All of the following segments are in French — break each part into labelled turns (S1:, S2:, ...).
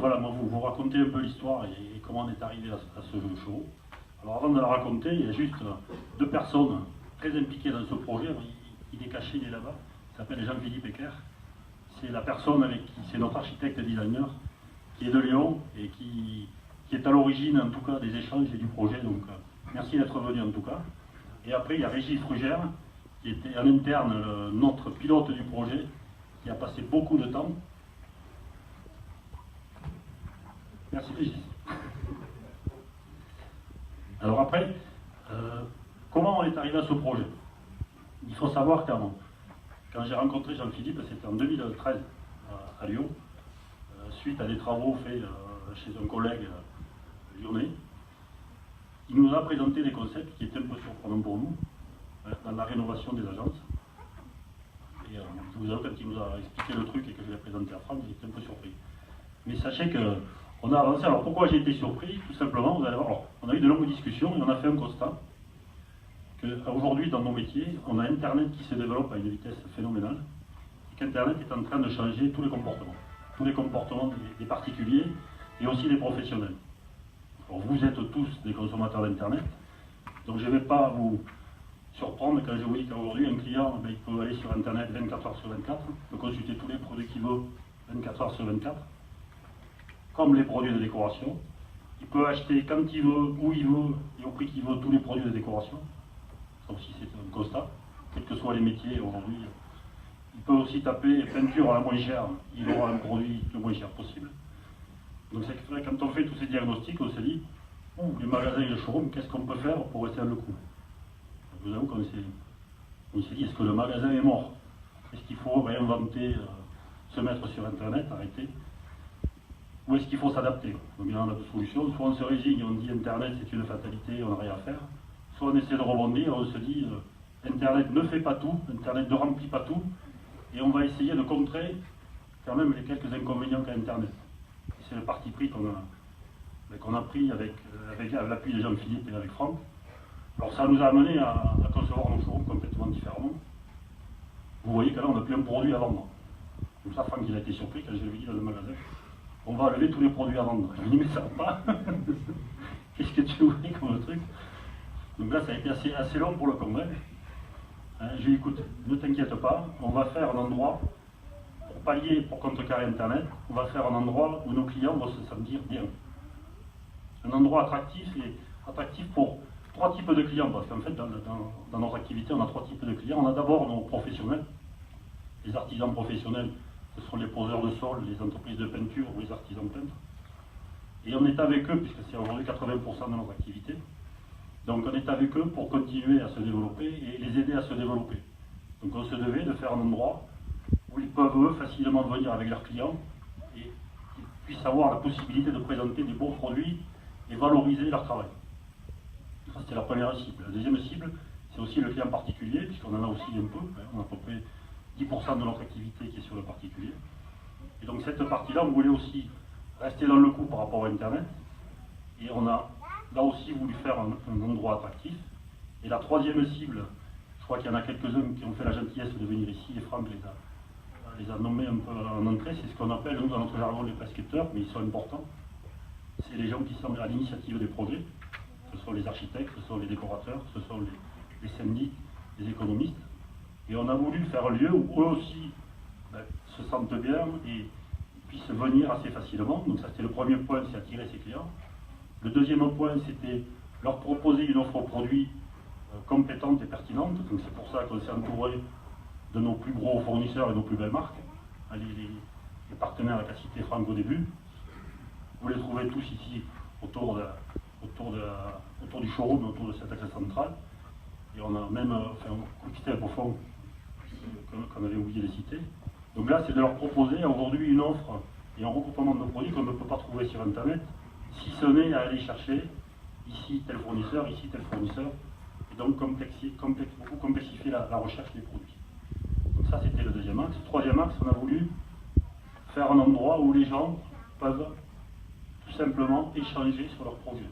S1: voilà, moi, vous racontez un peu l'histoire et comment on est arrivé à ce show. Alors avant de la raconter, il y a juste deux personnes très impliquées dans ce projet. Il est caché, il est là-bas. Il s'appelle Jean-Philippe Ecker. C'est la personne avec qui, c'est notre architecte et designer, qui est de Lyon et qui est à l'origine en tout cas des échanges et du projet. Donc merci d'être venu en tout cas. Et après il y a Régis Frugère, qui était en interne notre pilote du projet, qui a passé beaucoup de temps. Merci Régis. Alors après, comment on est arrivé à ce projet? Il faut savoir quand j'ai rencontré Jean-Philippe, c'était en 2013 à Lyon, suite à des travaux faits chez un collègue lyonnais. Il nous a présenté des concepts qui étaient un peu surprenants pour nous, dans la rénovation des agences. Et je vous avoue, quand il nous a expliqué le truc et que je l'ai présenté à Franck, j'étais un peu surpris. Mais sachez qu'on a avancé. Alors pourquoi j'ai été surpris? Tout simplement, vous allez voir, alors, on a eu de longues discussions et on a fait un constat qu'aujourd'hui, dans nos métiers, on a Internet qui se développe à une vitesse phénoménale et qu'Internet est en train de changer tous les comportements des particuliers et aussi des professionnels. Alors, vous êtes tous des consommateurs d'Internet, donc je ne vais pas vous surprendre quand je vous dis qu'aujourd'hui, un client, il peut aller sur Internet 24 heures sur 24, il peut consulter tous les produits qu'il veut 24 heures sur 24, comme les produits de décoration. Il peut acheter quand il veut, où il veut et au prix qu'il veut tous les produits de décoration. Ça aussi c'est un constat, quels que soient les métiers aujourd'hui. Il peut aussi taper peinture à la moins chère, il aura un produit le moins cher possible. Donc c'est vrai, quand on fait tous ces diagnostics, on se dit, les magasins et le showroom, qu'est-ce qu'on peut faire pour rester dans le coup? Je vous avoue qu'on s'est dit, est-ce que le magasin est mort? Est-ce qu'il faut réinventer, se mettre sur Internet, arrêter? Ou est-ce qu'il faut s'adapter? Donc il y en a deux solutions, soit on se résigne, on dit Internet c'est une fatalité, on n'a rien à faire, soit on essaie de rebondir, on se dit Internet ne fait pas tout, Internet ne remplit pas tout, et on va essayer de contrer quand même les quelques inconvénients qu'a Internet. C'est le parti pris qu'on a pris avec l'appui de Jean-Philippe et avec Franck. Alors ça nous a amené à concevoir nos showrooms complètement différemment. Vous voyez que là on n'a plus un produit à vendre. Donc ça, Franck il a été surpris quand je lui ai dit dans le magasin, on va lever tous les produits à vendre. Je lui ai dit mais ça va pas. Qu'est-ce que tu voulais comme truc? Donc là ça a été assez long pour le convaincre. Je lui ai dit écoute, ne t'inquiète pas, on va faire un endroit pour pallier, pour contrecarrer Internet, on va faire un endroit où nos clients vont se sentir bien. Un endroit attractif pour trois types de clients, parce qu'en fait dans notre activité on a trois types de clients. On a d'abord nos professionnels, les artisans professionnels, ce sont les poseurs de sol, les entreprises de peinture ou les artisans peintres. Et on est avec eux, puisque c'est aujourd'hui 80% de notre activité. Donc on est avec eux pour continuer à se développer et les aider à se développer. Donc on se devait de faire un endroit où ils peuvent eux facilement venir avec leurs clients et qu'ils puissent avoir la possibilité de présenter des bons produits et valoriser leur travail. Ça c'était la première cible. La deuxième cible, c'est aussi le client particulier, puisqu'on en a aussi un peu, on a à peu près 10% de notre activité qui est sur le particulier. Et donc cette partie-là, on voulait aussi rester dans le coup par rapport à Internet. Et on a là aussi voulu faire un endroit attractif. Et la troisième cible, je crois qu'il y en a quelques-uns qui ont fait la gentillesse de venir ici, et Franck les a nommés un peu en entrée, c'est ce qu'on appelle, nous, dans notre jargon, les prescripteurs, mais ils sont importants. C'est les gens qui sont à l'initiative des projets. Ce sont les architectes, ce sont les décorateurs, ce sont les syndics, les économistes. Et on a voulu faire un lieu où eux aussi se sentent bien et puissent venir assez facilement. Donc ça c'était le premier point, c'est attirer ses clients. Le deuxième point, c'était leur proposer une offre produit compétente et pertinente. Donc c'est pour ça qu'on s'est entouré de nos plus gros fournisseurs et nos plus belles marques, les partenaires qu'a cité Franck au début. Vous les trouvez tous ici autour du showroom, autour de cet accès central. Et on a même fait un coup de tête au fond qu'on avait oublié de citer. Donc là, c'est de leur proposer aujourd'hui une offre et un regroupement de produits qu'on ne peut pas trouver sur Internet, si ce n'est à aller chercher ici tel fournisseur, et donc beaucoup complexifier la recherche des produits. Donc ça, c'était le deuxième axe. Troisième axe, on a voulu faire un endroit où les gens peuvent tout simplement échanger sur leurs projets.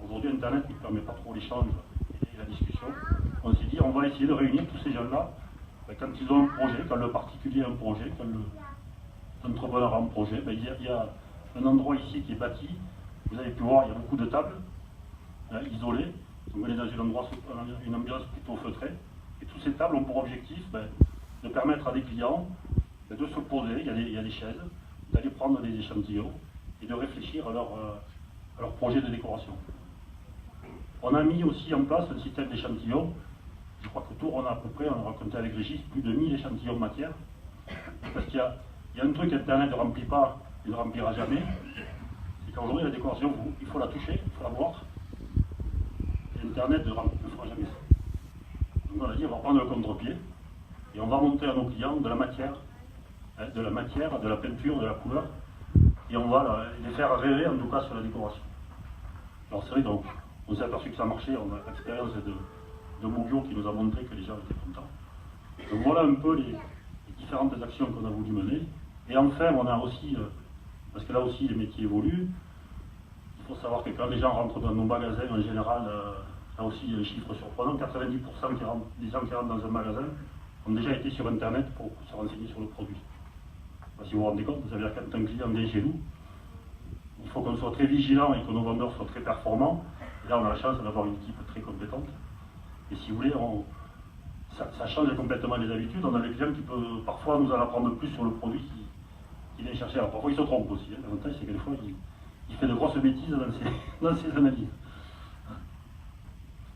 S1: Aujourd'hui, Internet ne permet pas trop l'échange et la discussion. On s'est dit, on va essayer de réunir tous ces gens-là quand ils ont un projet, quand le particulier a un projet, quand l'entrepreneur a un projet, il y a un endroit ici qui est bâti. Vous avez pu voir, il y a beaucoup de tables isolées. Donc on est dans une ambiance plutôt feutrée. Et toutes ces tables ont pour objectif de permettre à des clients de se poser, il y a des chaises, d'aller prendre des échantillons et de réfléchir à leur projet de décoration. On a mis aussi en place un système d'échantillons. Je crois qu'autour, on a à peu près, on a raconté avec Régis, plus de 1000 échantillons de matière. Parce qu'il y a un truc qu'Internet ne remplit pas et ne remplira jamais, c'est qu'aujourd'hui, la décoration, il faut la toucher, il faut la voir. Et Internet ne fera jamais ça. Donc on a dit, on va prendre le contre-pied et on va montrer à nos clients de la matière, de la peinture, de la couleur, et on va les faire rêver en tout cas sur la décoration. Alors c'est vrai, donc, on s'est aperçu que ça marchait, on a l'expérience de Mogio qui nous a montré que les gens étaient contents. Donc voilà un peu les différentes actions qu'on a voulu mener. Et enfin, on a aussi, parce que là aussi les métiers évoluent, il faut savoir que quand les gens rentrent dans nos magasins, en général, là aussi il y a un chiffre surprenant, 90% des gens qui rentrent dans un magasin ont déjà été sur Internet pour se renseigner sur le produit. Si vous vous rendez compte, ça veut dire quand un client vient chez nous, il faut qu'on soit très vigilant et que nos vendeurs soient très performants. Et là, on a la chance d'avoir une équipe très compétente. Et si vous voulez, ça change complètement les habitudes. On a des clients qui peuvent parfois nous en apprendre plus sur le produit qu'il vient chercher. Alors parfois, il se trompe aussi. L'avantage, c'est que des fois, il fait de grosses bêtises dans ses analyses.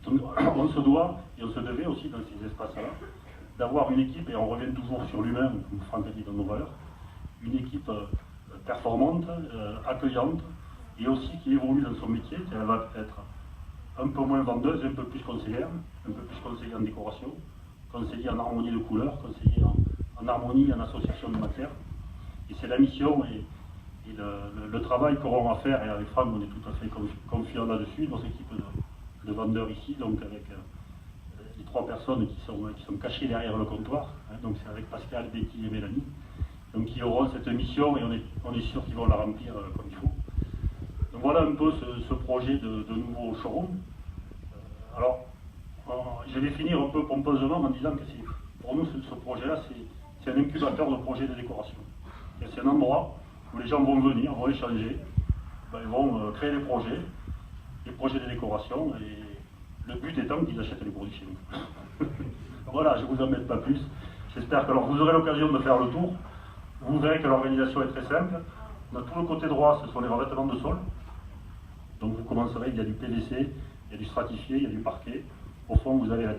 S1: Donc, on se doit, et on se devait aussi dans ces espaces-là, d'avoir une équipe, et on revient toujours sur l'humain, comme Franck a dit dans nos valeurs, une équipe performante, accueillante, et aussi qui évolue dans son métier, qui va être un peu moins vendeuse, un peu plus conseillère en décoration, conseillère en harmonie de couleurs, conseillère en harmonie, en association de matières. Et c'est la mission et le travail qu'auront à faire, et avec Franck on est tout à fait confiants là-dessus, nos équipes de vendeurs ici, donc avec les 3 personnes qui sont cachées derrière le comptoir, donc c'est avec Pascal, Betty et Mélanie, donc qui auront cette mission et on est sûr qu'ils vont la remplir comme il faut. Donc voilà un peu ce projet de nouveau showroom. Alors, je vais finir un peu pompeusement en disant que pour nous ce projet-là, c'est un incubateur de projets de décoration. C'est un endroit où les gens vont venir, vont échanger, ils vont créer des projets de décoration, et le but étant qu'ils achètent les produits chez nous. Voilà, je ne vous en mette pas plus. J'espère que vous aurez l'occasion de faire le tour. Vous verrez que l'organisation est très simple. On a tout le côté droit, ce sont les revêtements de sol. Donc vous commencerez, il y a du PVC, il y a du stratifié, il y a du parquet. Au fond, vous avez le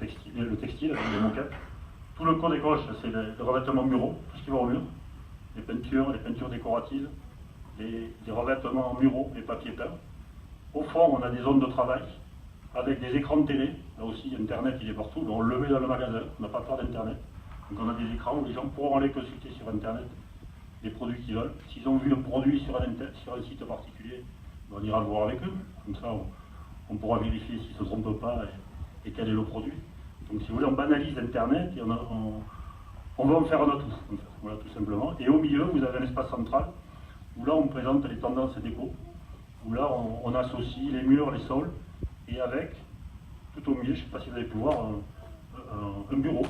S1: textile avec les moquettes. Tout le côté gauche, c'est le revêtement muraux, tout ce qui va au mur. Les peintures décoratives, les revêtements muraux, les papiers peints. Au fond, on a des zones de travail avec des écrans de télé. Là aussi, Internet, il est partout. On le met dans le magasin, on n'a pas peur d'Internet. Donc on a des écrans où les gens pourront aller consulter sur Internet les produits qu'ils veulent. S'ils ont vu un produit sur un site particulier, on ira le voir avec eux. Comme ça, on pourra vérifier s'ils ne se trompent pas et quel est le produit. Donc si vous voulez, on banalise Internet et on va en faire un autre. Voilà, tout simplement. Et au milieu, vous avez un espace central où là, on présente les tendances déco, où là, on associe les murs, les sols, et avec, tout au milieu, je ne sais pas si vous avez pu voir, un bureau.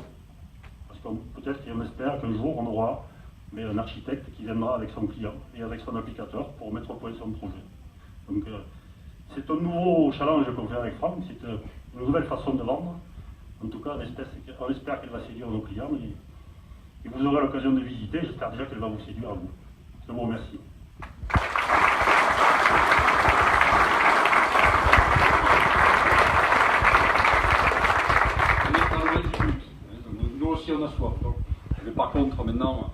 S1: Parce que peut-être qu'on espère qu'un jour, on aura un architecte qui viendra avec son client et avec son applicateur pour mettre au point son projet. Donc, c'est un nouveau challenge qu'on fait avec Franck, c'est une nouvelle façon de vendre. En tout cas, on espère qu'elle va séduire nos clients et vous aurez l'occasion de visiter. J'espère déjà qu'elle va vous séduire à vous. Je vous remercie.
S2: Nous aussi, on a soif. Mais par contre, maintenant,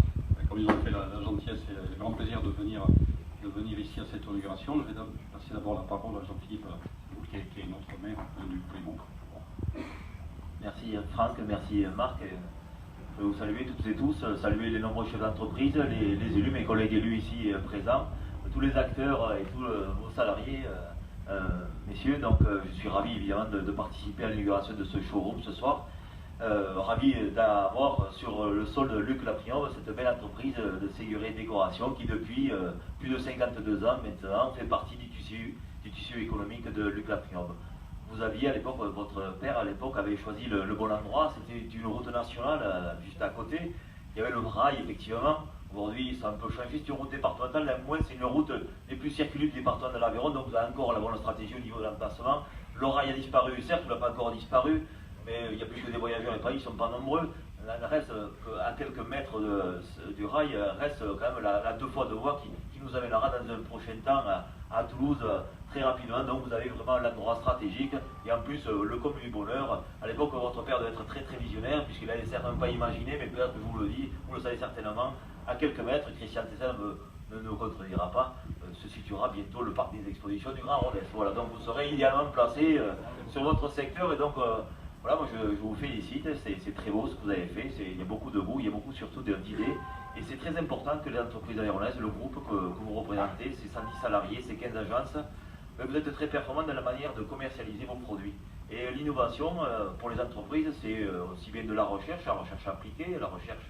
S2: comme ils ont fait la gentillesse et le grand plaisir de venir ici à cette inauguration, je vais passer d'abord la parole à Jean-Philippe, qui est notre maire du Plémont.
S3: Merci Franck, merci Marc. Je vais vous saluer toutes et tous, saluer les nombreux chefs d'entreprise, les élus, mes collègues élus ici présents, tous les acteurs et tous vos salariés, messieurs. Donc je suis ravi évidemment de participer à l'inauguration de ce showroom ce soir. Ravi d'avoir sur le sol de Luc Laprion cette belle entreprise de Séguret Décoration qui depuis plus de 52 ans maintenant fait partie du tissu économique de Luc Laprion. Vous aviez à l'époque, votre père à l'époque avait choisi le bon endroit, c'était une route nationale juste à côté. Il y avait le rail effectivement Aujourd'hui, ils sont un peu changés. C'est une route départementale, la moins c'est une route les plus circulées du département de l'Aveyron, donc vous avez encore la bonne stratégie au niveau de l'emplacement. Le rail a disparu, certes, il n'a pas encore disparu, mais il n'y a plus que des voyageurs, les pays ne sont pas nombreux. Il reste à quelques mètres du rail, reste quand même la 2 fois 2 voies qui nous amènera dans un prochain temps à Toulouse très rapidement. Donc vous avez vraiment l'endroit stratégique. Et en plus, le comble du bonheur, à l'époque, votre père devait être très très visionnaire, puisqu'il n'avait certainement pas imaginé, mais peut-être que je vous le dis, vous le savez certainement, à quelques mètres, Christian Tessin ne nous contredira pas, se situera bientôt le parc des expositions du Grand Rodez. Voilà, donc vous serez idéalement placé sur votre secteur, et donc voilà, moi je vous félicite, c'est très beau ce que vous avez fait, il y a beaucoup de goût, il y a beaucoup surtout d'idées, et c'est très important que les entreprises avéronaises, le groupe que vous représentez, ces 110 salariés, ces 15 agences, vous êtes très performants dans la manière de commercialiser vos produits. Et l'innovation pour les entreprises, c'est aussi bien de la recherche appliquée, la recherche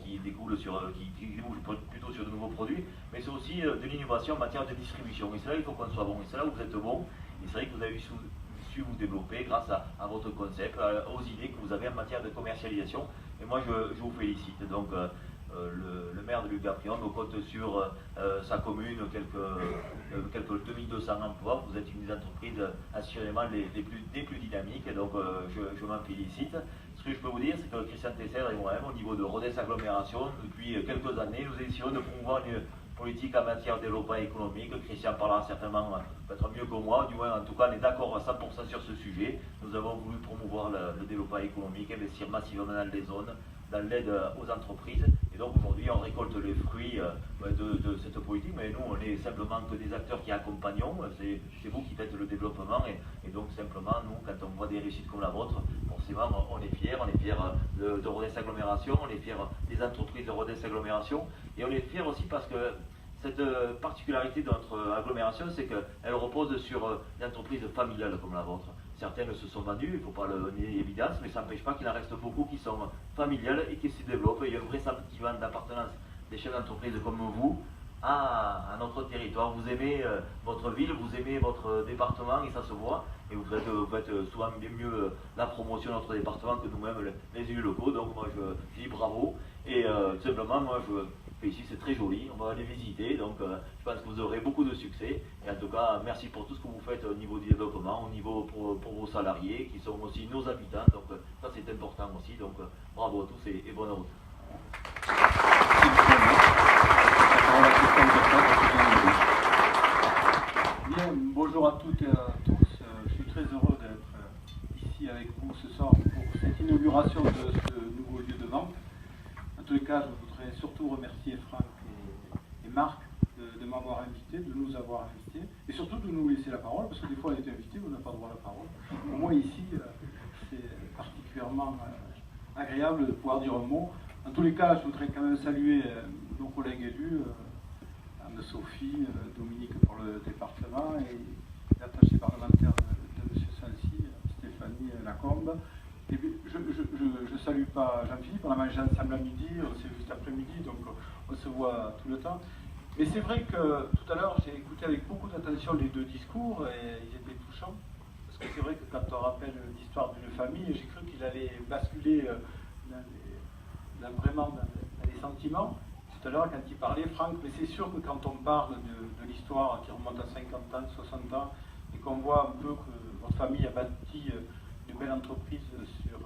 S3: qui découle qui débouche plutôt sur de nouveaux produits, mais c'est aussi de l'innovation en matière de distribution. Et c'est là qu'il faut qu'on soit bon, et c'est là où vous êtes bon, et c'est vrai que vous avez su vous développer grâce à votre concept, aux idées que vous avez en matière de commercialisation. Et moi, je vous félicite. Donc, le maire de Luc-Gaprion compte sur sa commune quelques 2200 emplois. Vous êtes une des entreprises assurément des plus dynamiques, et donc je m'en félicite. Ce que je peux vous dire, c'est que Christian Tesser et moi-même, au niveau de Rodez Agglomération, depuis quelques années, nous essayons de promouvoir une politique en matière de développement économique. Christian parlera certainement peut-être mieux que moi, du moins en tout cas on est d'accord à 100% sur ce sujet. Nous avons voulu promouvoir le développement économique, investir massivement dans les zones, dans l'aide aux entreprises, et donc aujourd'hui on récolte les fruits de cette politique, mais nous on est simplement que des acteurs qui accompagnons, c'est vous qui faites le développement, et donc simplement nous, quand on voit des réussites comme la vôtre, forcément on est fiers de Rodez Agglomération, on est fiers des entreprises de Rodez Agglomération, et on est fiers aussi parce que cette particularité de notre agglomération, c'est qu'elle repose sur une entreprise familiale comme la vôtre. Certaines se sont vendues, il ne faut pas le nier évidence, mais ça n'empêche pas qu'il en reste beaucoup qui sont familiales et qui se développent. Il y a un vrai sentiment d'appartenance des chefs d'entreprise comme vous à notre territoire. Vous aimez votre ville, vous aimez votre département, et ça se voit. Et vous faites souvent bien mieux la promotion de notre département que nous-mêmes, les élus locaux. Donc moi je dis bravo. Et tout simplement, moi ici c'est très joli, on va aller visiter, donc je pense que vous aurez beaucoup de succès. Et en tout cas, merci pour tout ce que vous faites au niveau du développement, au niveau pour vos salariés, qui sont aussi nos habitants, donc ça c'est important aussi, donc bravo à tous et bonne route.
S4: Bien, bonjour à toutes et à tous, je suis très heureux d'être ici avec vous ce soir pour cette inauguration de ce nouveau lieu de vente. En tous les cas, je voudrais surtout remercier Franck et Marc de m'avoir invité, de nous avoir invités, et surtout de nous laisser la parole, parce que des fois on est invité, on n'a pas droit à la parole. Au moins ici, c'est particulièrement agréable de pouvoir dire un mot. En tous les cas, je voudrais quand même saluer nos collègues élus, Anne-Sophie, Dominique pour le département, et l'attaché parlementaire de M. Sancy, Stéphanie Lacombe. Et puis, je ne salue pas Jean-Philippe, on a mangé ensemble à midi, c'est juste après-midi, donc on se voit tout le temps. Mais c'est vrai que tout à l'heure, j'ai écouté avec beaucoup d'attention les deux discours, et ils étaient touchants. Parce que c'est vrai que quand on rappelle l'histoire d'une famille, j'ai cru qu'il allait basculer vraiment dans les sentiments. Tout à l'heure, quand il parlait, Franck, mais c'est sûr que quand on parle de l'histoire qui remonte à 50 ans, 60 ans, et qu'on voit un peu que votre famille a bâti une belle entreprise sur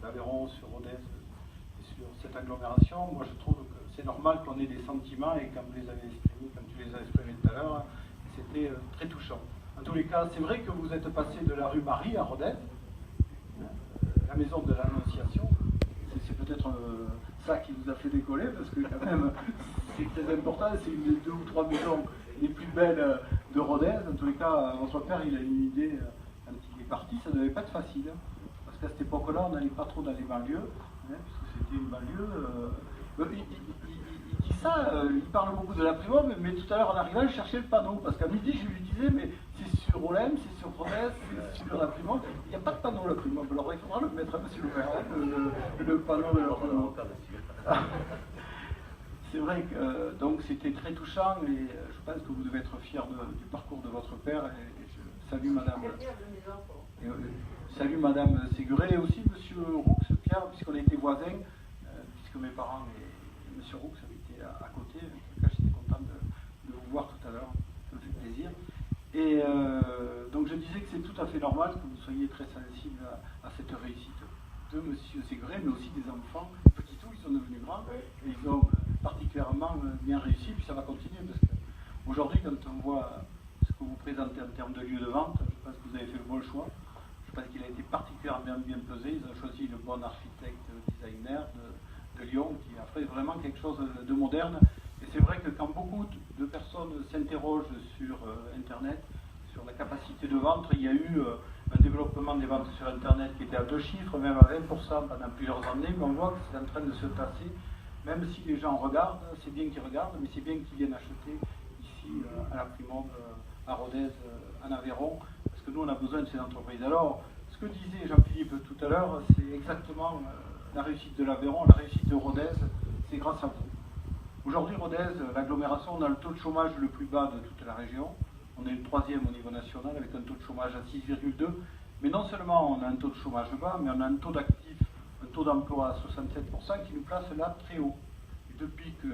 S4: l'Aveyron, sur Rodez, et sur cette agglomération, moi je trouve que c'est normal qu'on ait des sentiments, et quand vous les avez exprimés, comme tu les as exprimés tout à l'heure, c'était très touchant. En tous les cas, c'est vrai que vous êtes passé de la rue Marie à Rodez, la maison de l'Annonciation. C'est peut-être ça qui vous a fait décoller, parce que quand même, c'est très important, c'est une des 2 ou 3 maisons les plus belles de Rodez. En tous les cas, votre père, il a une idée, quand il est parti, ça ne devait pas être facile, hein, parce qu'à cette époque-là, on n'allait pas trop dans les banlieues, hein, puisque c'était une banlieue. Il dit ça, il parle beaucoup de la Primauve, mais tout à l'heure, en arrivant, il cherchait le panneau, parce qu'à midi, je lui disais, mais c'est sur Olem, c'est sur Rodez, c'est sur la Primauve, il n'y a pas de panneau la Primauve, alors il faudra le mettre, monsieur le maire, le panneau de la Primauve. C'est vrai que donc c'était très touchant, et je pense que vous devez être fiers du parcours de votre père, et je salue Madame Séguré, et aussi Monsieur Roux, Pierre, puisqu'on était voisins, puisque mes parents et Monsieur Roux habitaient Et donc je disais que c'est tout à fait normal que vous soyez très sensible à cette réussite de M. Ségret, mais aussi des enfants. Petits tout, ils sont devenus grands et ils ont particulièrement bien réussi, puis ça va continuer parce qu'aujourd'hui, quand on voit ce que vous présentez en termes de lieu de vente, je pense que vous avez fait le bon choix. Je pense qu'il a été particulièrement bien pesé. Ils ont choisi le bon architecte designer de Lyon qui a fait vraiment quelque chose de moderne. Et c'est vrai que quand beaucoup de personnes s'interrogent sur Internet, sur la capacité de vente, il y a eu un développement des ventes sur Internet qui était à 2 chiffres, même à 20% pendant plusieurs années, mais on voit que c'est en train de se tasser. Même si les gens regardent, c'est bien qu'ils regardent, mais c'est bien qu'ils viennent acheter ici à la Primauve, à Rodez, en Aveyron, parce que nous on a besoin de ces entreprises. Alors, ce que disait Jean-Philippe tout à l'heure, c'est exactement la réussite de l'Aveyron, la réussite de Rodez, c'est grâce à vous. Aujourd'hui, Rodez, l'agglomération, on a le taux de chômage le plus bas de toute la région. On est le 3e au niveau national avec un taux de chômage à 6,2. Mais non seulement on a un taux de chômage bas, mais on a un taux d'actifs, un taux d'emploi à 67% qui nous place là très haut. Et depuis que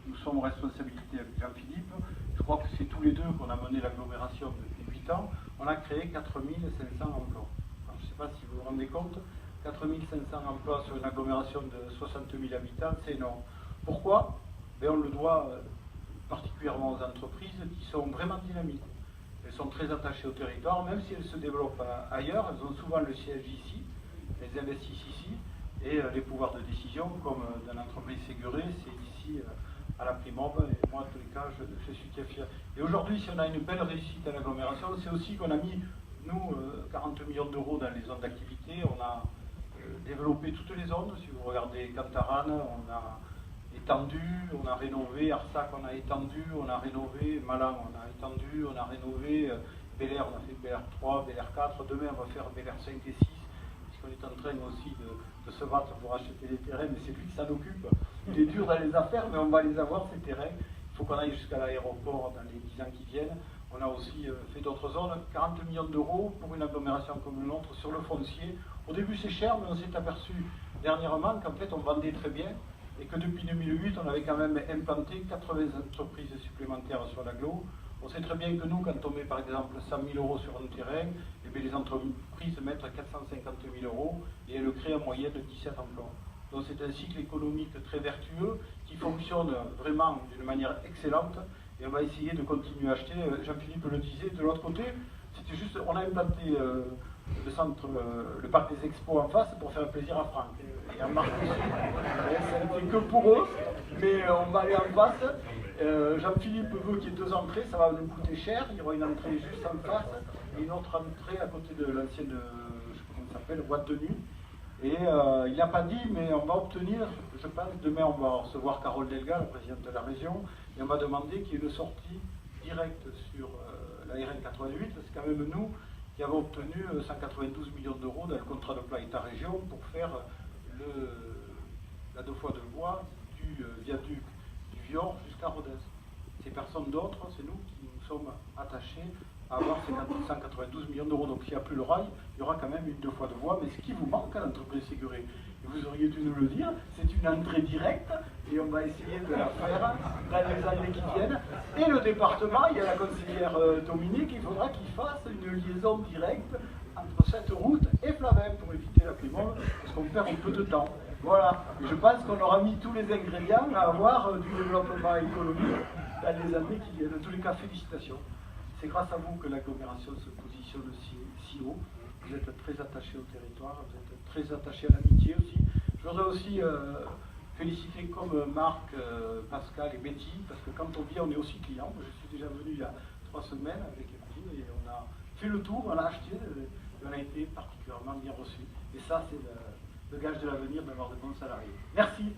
S4: nous sommes en responsabilité avec Jean-Philippe, je crois que c'est tous les deux qu'on a mené l'agglomération depuis 8 ans, on a créé 4500 emplois. Alors, je ne sais pas si vous vous rendez compte, 4500 emplois sur une agglomération de 60 000 habitants, c'est énorme. Pourquoi? On le doit particulièrement aux entreprises qui sont vraiment dynamiques. Elles sont très attachées au territoire, même si elles se développent ailleurs, elles ont souvent le siège ici, elles investissent ici, et les pouvoirs de décision, comme dans l'entreprise Ségret, c'est ici à la Primauve, et moi, en tous les cas, je suis très fier. Et aujourd'hui, si on a une belle réussite à l'agglomération, c'est aussi qu'on a mis, nous, 40 millions d'euros dans les zones d'activité, on a développé toutes les zones, si vous regardez Cantarane, on a étendu, on a rénové, Arsac on a étendu, on a rénové, Malan on a étendu, on a rénové, Bel Air on a fait Bel Air 3, Bel Air 4, demain on va faire Bel Air 5 et 6, puisqu'on est en train aussi de se battre pour acheter des terrains, mais c'est lui qui s'en occupe. Il est dur dans les affaires, mais on va les avoir ces terrains. Il faut qu'on aille jusqu'à l'aéroport dans les 10 ans qui viennent. On a aussi fait d'autres zones, 40 millions d'euros pour une agglomération comme la nôtre sur le foncier. Au début c'est cher, mais on s'est aperçu dernièrement qu'en fait on vendait très bien, et que depuis 2008, on avait quand même implanté 80 entreprises supplémentaires sur l'agglo. On sait très bien que nous, quand on met par exemple 100 000 euros sur un terrain, eh bien, les entreprises mettent 450 000 euros et elles créent en moyenne 17 emplois. Donc c'est un cycle économique très vertueux qui fonctionne vraiment d'une manière excellente et on va essayer de continuer à acheter. Jean-Philippe le disait, de l'autre côté, c'était juste, on a implanté le centre, le parc des expos en face pour faire plaisir à Franck et à Marc aussi. C'est que pour eux, mais on va aller en face. Jean-Philippe veut qu'il y ait 2 entrées, ça va nous coûter cher. Il y aura une entrée juste en face et une autre entrée à côté de l'ancienne, je ne sais pas comment ça s'appelle, boîte de nuit. Et il n'a pas dit, mais on va obtenir, je pense, demain on va recevoir Carole Delga, la présidente de la région, et on va demander qu'il y ait une sortie directe sur la RN 88, c'est quand même nous qui avons obtenu 192 millions d'euros dans le contrat de plan État-région pour faire la 2 fois 2 voies du viaduc du Vior jusqu'à Rodez. C'est personne d'autre, c'est nous qui nous sommes attachés à avoir ces 192 millions d'euros. Donc s'il n'y a plus le rail, il y aura quand même une 2 fois 2 voies, mais ce qui vous manque à l'entreprise Ségret, et vous auriez dû nous le dire, c'est une entrée directe, et on va essayer de la faire dans les années qui viennent. Et le département, il y a la conseillère Dominique, il faudra qu'il fasse une liaison directe entre cette route et Flavin pour éviter la Primauve, parce qu'on perd un peu de temps. Voilà, et je pense qu'on aura mis tous les ingrédients à avoir du développement économique dans les années qui viennent. En tous les cas, félicitations. C'est grâce à vous que l'agglomération se positionne si haut. Vous êtes très attachés au territoire, vous êtes très attachés à l'amitié aussi. Je voudrais aussi féliciter comme Marc, Pascal et Betty, parce que quand on vient, on est aussi client. Je suis déjà venu il y a 3 semaines avec Betty et on a fait le tour, on a acheté et on a été particulièrement bien reçus. Et ça, c'est le gage de l'avenir d'avoir de bons salariés. Merci.